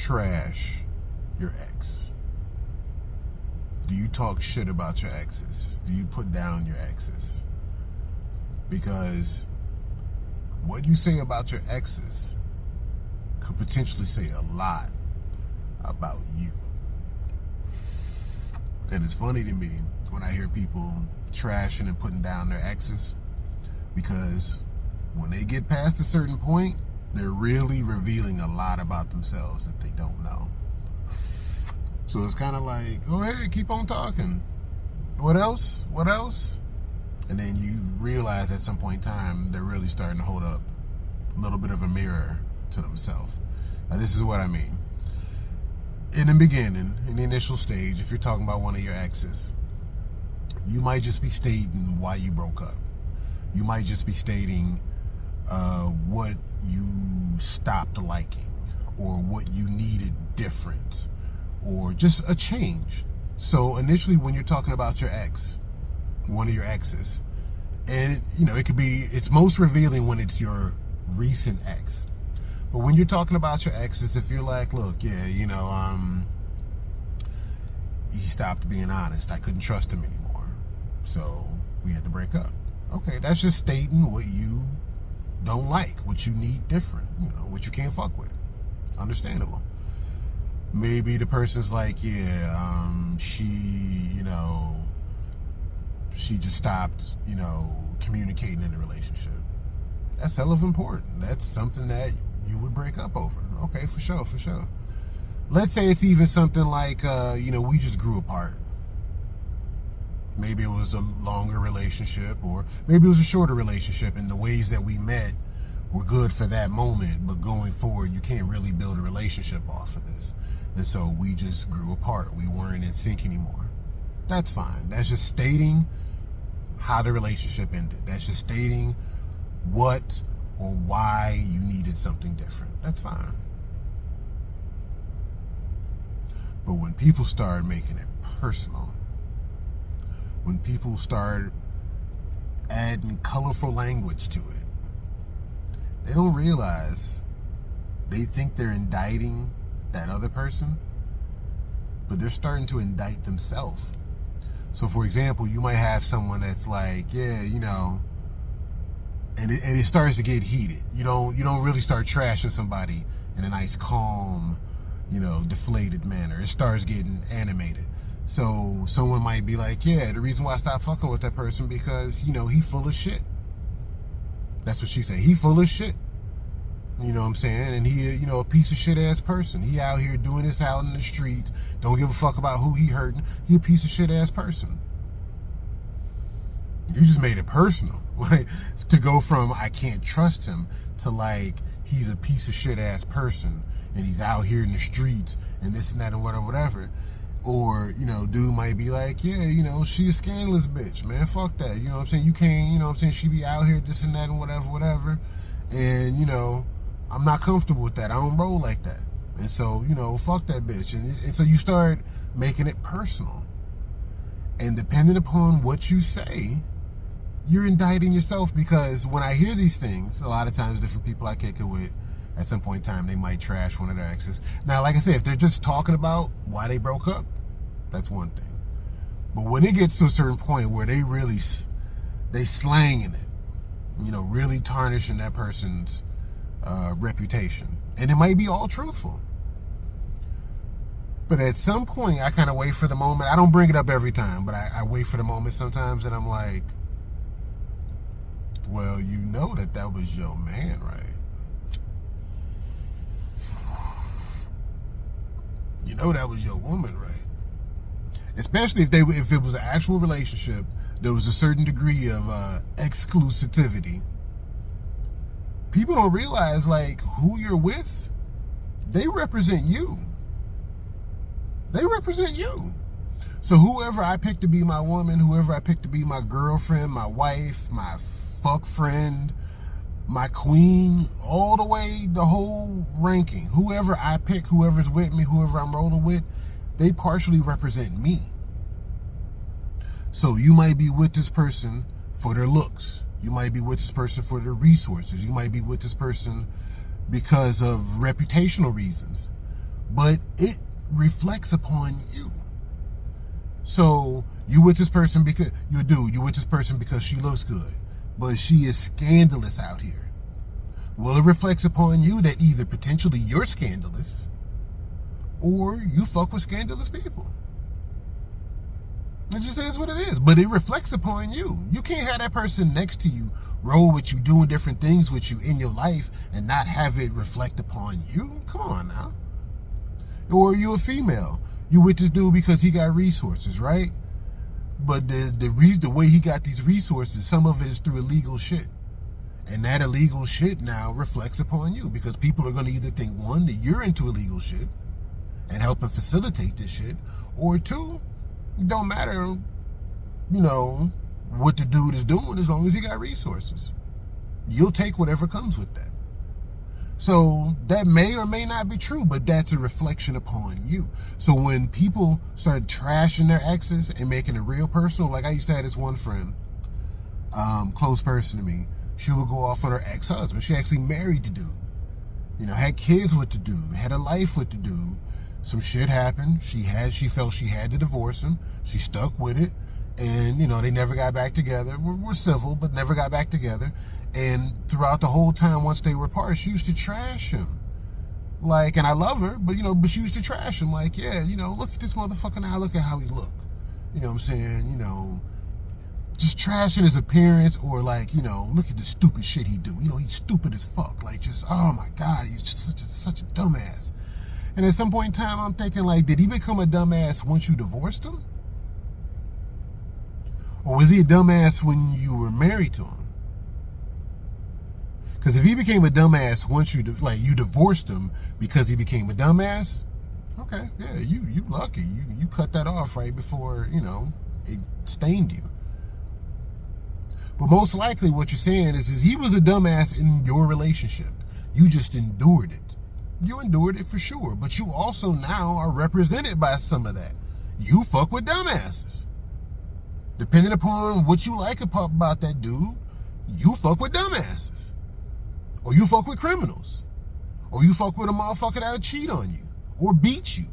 trash your ex? Do you talk shit about your exes? Do you put down your exes? Because what you say about your exes could potentially say a lot about you. And it's funny to me when I hear people trashing and putting down their exes, because when they get past a certain point, they're really revealing a lot about themselves that they don't know. So it's kind of like, go ahead, keep on talking. What else? What else? And then you realize at some point in time, they're really starting to hold up a little bit of a mirror to themselves. Now, this is what I mean. In the beginning, in the initial stage, if you're talking about one of your exes, you might just be stating why you broke up. You might just be stating what you stopped liking, or what you needed different, or just a change. So initially, when you're talking about your ex, one of your exes, and it could be, it's most revealing when it's your recent ex. But when you're talking about your exes, if you're like, look, yeah, he stopped being honest. I couldn't trust him anymore, so we had to break up. Okay, that's just stating what you don't like, what you need different, what you can't fuck with. Understandable. Maybe the person's like, yeah, she just stopped, communicating in the relationship. That's hell of important. That's something that you would break up over. Okay, for sure. Let's say it's even something like, we just grew apart. Maybe it was a longer relationship, or maybe it was a shorter relationship, and the ways that we met were good for that moment, but going forward, you can't really build a relationship off of this. And so we just grew apart. We weren't in sync anymore. That's fine. That's just stating how the relationship ended. That's just stating what or why you needed something different. That's fine. But when people start making it personal, when people start adding colorful language to it, they don't realize they think they're indicting that other person, but they're starting to indict themselves. So for example, you might have someone that's like, yeah, and it starts to get heated. You don't really start trashing somebody in a nice, calm, deflated manner. It starts getting animated. So someone might be like, yeah, the reason why I stopped fucking with that person because, he full of shit. That's what she said. He full of shit. You know what I'm saying? And he, a piece of shit ass person. He out here doing this out in the streets. Don't give a fuck about who he hurting. He a piece of shit ass person. You just made it personal. Like, to go from I can't trust him to like he's a piece of shit ass person and he's out here in the streets and this and that and whatever. Or, dude might be like, yeah, she a scandalous bitch, man. Fuck that. You know what I'm saying? You can't, she be out here this and that and whatever. And, I'm not comfortable with that. I don't roll like that. And so, fuck that bitch. And so you start making it personal. And depending upon what you say, you're indicting yourself, because when I hear these things, a lot of times different people I kick it with, at some point in time, they might trash one of their exes. Now, like I said, if they're just talking about why they broke up, that's one thing. But when it gets to a certain point where they slanging it, really tarnishing that person's reputation, and it might be all truthful, but at some point I kind of wait for the moment. I don't bring it up every time, but I wait for the moment sometimes, and I'm like, well, that was your man, right? That was your woman, right? Especially if it was an actual relationship, there was a certain degree of exclusivity. People don't realize, like, who you're with, they represent you. They represent you. So whoever I pick to be my woman, whoever I pick to be my girlfriend, my wife, my fuck friend, my queen, all the way, the whole ranking, whoever I pick, whoever's with me, whoever I'm rolling with, they partially represent me. So you might be with this person for their looks. You might be with this person for their resources. You might be with this person because of reputational reasons. but it reflects upon you. So you with this person because you with this person because she looks good, but she is scandalous out here. Well, it reflects upon you that either potentially you're scandalous or you fuck with scandalous people. It just is what it is, but it reflects upon you. You can't have that person next to you, roll with you, doing different things with you in your life and not have it reflect upon you. Come on now. Or you a female. You with this dude because he got resources, right? But the way he got these resources, some of it is through illegal shit. And that illegal shit now reflects upon you because people are going to either think, one, that you're into illegal shit and helping facilitate this shit, or two, it don't matter, what the dude is doing as long as he got resources. You'll take whatever comes with that. So that may or may not be true, but that's a reflection upon you. So when people start trashing their exes and making it real personal, like I used to have this one friend, close person to me, she would go off on her ex-husband. She actually married the dude, had kids with the dude, had a life with the dude. Some shit happened. She felt she had to divorce him. She stuck with it. And, they never got back together. We're civil, but never got back together. And throughout the whole time, once they were apart, she used to trash him. Like, and I love her, but she used to trash him. Like, yeah, look at this motherfucker now. Look at how he look. You know what I'm saying? Just trashing his appearance, or like, look at the stupid shit he do. He's stupid as fuck. Like, just, oh my God, he's just such a dumbass. And at some point in time, I'm thinking, like, did he become a dumbass once you divorced him? Or was he a dumbass when you were married to him? Because if he became a dumbass once you divorced him because he became a dumbass, okay, yeah, you lucky. You cut that off right before, it stained you. But most likely what you're saying is he was a dumbass in your relationship. You just endured it. You endured it for sure, but you also now are represented by some of that. You fuck with dumbasses. Depending upon what you like about that dude, you fuck with dumbasses. Or you fuck with criminals. Or you fuck with a motherfucker that'll cheat on you. Or beat you.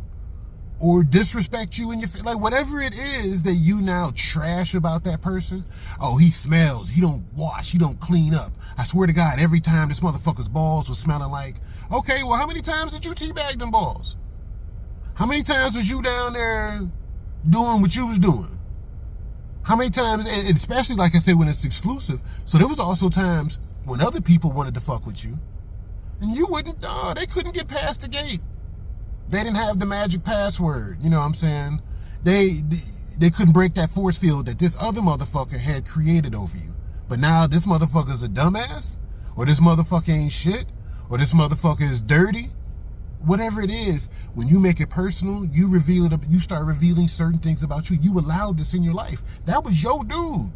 Or disrespect you in your face. Like, whatever it is that you now trash about that person. Oh, he smells. He don't wash. He don't clean up. I swear to God, every time this motherfucker's balls was smelling like, okay, well, how many times did you teabag them balls? How many times was you down there doing what you was doing? How many times, and especially, like I said, when it's exclusive. So there was also times when other people wanted to fuck with you. And you wouldn't, they couldn't get past the gate. They didn't have the magic password, you know what I'm saying? They couldn't break that force field that this other motherfucker had created over you. But now this motherfucker's a dumbass, or this motherfucker ain't shit, or this motherfucker is dirty. Whatever it is, when you make it personal, you reveal it. You start revealing certain things about you. You allowed this in your life. That was your dude.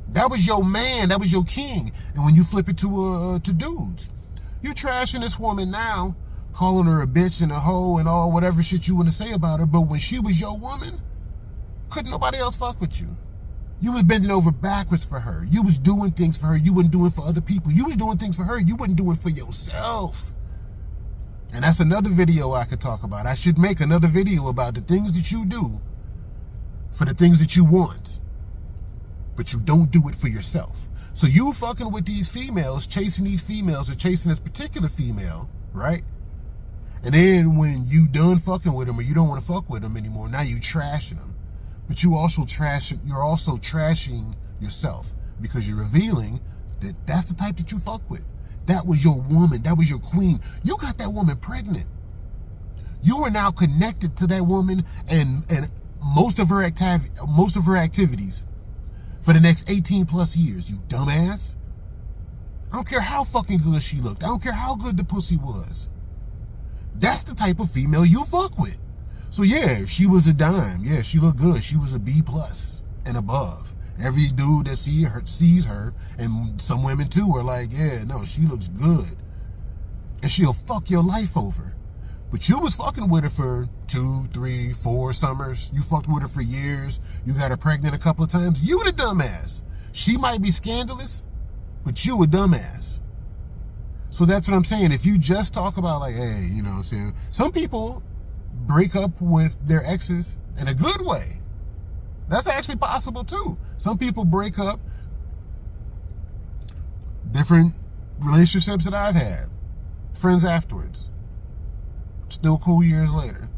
That was your man. That was your king. And when you flip it to dudes, you trashing this woman now, calling her a bitch and a hoe and all whatever shit you want to say about her. But when she was your woman, couldn't nobody else fuck with you. You was bending over backwards for her. You was doing things for her you wasn't doing for other people. You was doing things for her you wasn't doing for yourself. And that's another video I could talk about. I should make another video about the things that you do for the things that you want, but you don't do it for yourself. So you fucking with these females, chasing these females, or chasing this particular female, right? And then when you done fucking with them, or you don't want to fuck with them anymore, now you trashing them. But you're also trashing yourself, because you're revealing that that's the type that you fuck with. That was your woman. That was your queen. You got that woman pregnant. You are now connected to that woman and most of her activities for the next 18 plus years. You dumbass. I don't care how fucking good she looked. I don't care how good the pussy was. That's the type of female you fuck with. So yeah, she was a dime. Yeah, she looked good. She was a B plus and above. Every dude that sees her, and some women too, are like, yeah, no, she looks good. And she'll fuck your life over. But you was fucking with her for 2, 3, 4 summers. You fucked with her for years. You got her pregnant a couple of times. You the dumbass. She might be scandalous, but you a dumbass. So that's what I'm saying. If you just talk about like, hey, you know what I'm saying? Some people break up with their exes in a good way. That's actually possible too. Some people break up, different relationships that I've had, friends afterwards, still cool years later.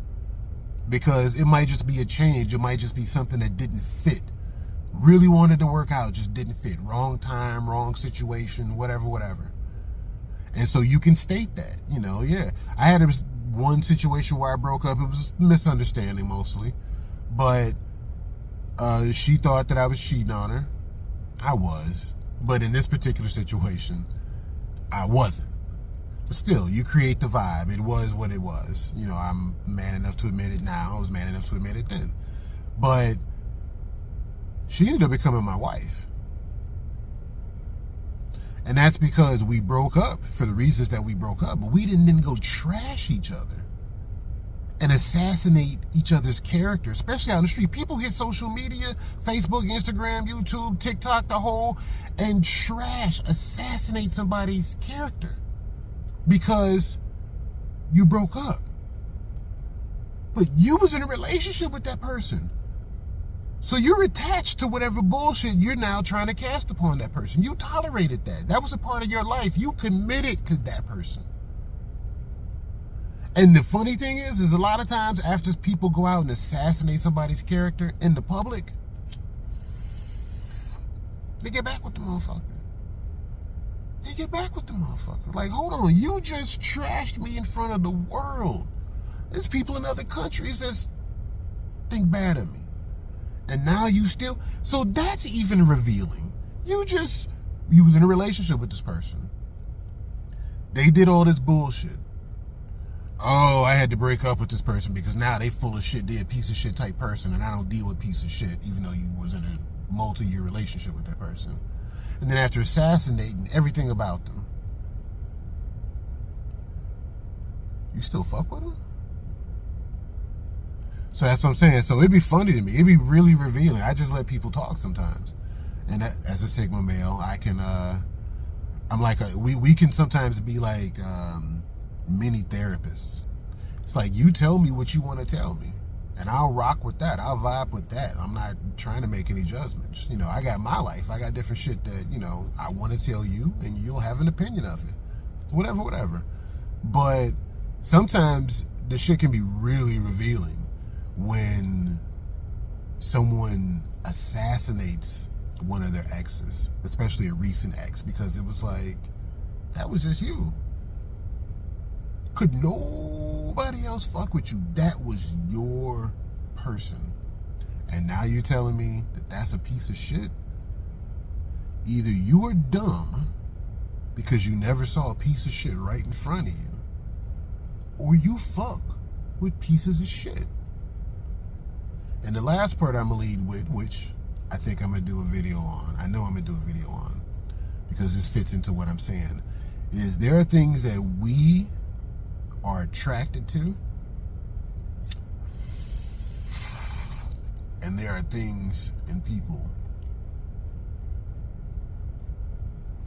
Because it might just be a change. It might just be something that didn't fit. Really wanted to work out, just didn't fit. Wrong time, wrong situation, whatever. And so you can state that, you know, yeah. I had one situation where I broke up. It was a misunderstanding mostly. But she thought that I was cheating on her. I was. But in this particular situation, I wasn't. But still, you create the vibe. It was what it was. You know, I'm man enough to admit it now. I was man enough to admit it then. But she ended up becoming my wife. And that's because we broke up for the reasons that we broke up. But we didn't then go trash each other and assassinate each other's character, especially out on the street. People hit social media, Facebook, Instagram, YouTube, TikTok, the whole, and assassinate somebody's character because you broke up. But you was in a relationship with that person. So you're attached to whatever bullshit you're now trying to cast upon that person. You tolerated that. That was a part of your life. You committed to that person. And the funny thing is a lot of times after people go out and assassinate somebody's character in the public, they get back with the motherfucker. They get back with the motherfucker. Like, hold on, you just trashed me in front of the world. There's people in other countries that think bad of me. And now you still... So that's even revealing. You was in a relationship with this person. They did all this bullshit. Oh, I had to break up with this person because now they full of shit. They're a piece of shit type person, and I don't deal with piece of shit, even though you was in a multi-year relationship with that person. And then after assassinating everything about them, you still fuck with them? So that's what I'm saying. So it'd be funny to me. It'd be really revealing. I just let people talk sometimes. And as a Sigma male, I can, I'm like, we can sometimes be like mini therapists. It's like, you tell me what you want to tell me. And I'll rock with that. I'll vibe with that. I'm not trying to make any judgments. You know, I got my life. I got different shit that, you know, I want to tell you, and you'll have an opinion of it. Whatever. But sometimes the shit can be really revealing when someone assassinates one of their exes, especially a recent ex, because it was like, that was just you. Could nobody else fuck with you? That was your person. And now you're telling me that that's a piece of shit? Either you are dumb because you never saw a piece of shit right in front of you, or you fuck with pieces of shit. And the last part I'm going to lead with, which I think I'm going to do a video on, I know I'm going to do a video on, because this fits into what I'm saying, is there are things that we are attracted to, and there are things in people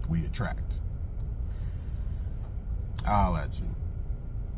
we attract. I'll let you.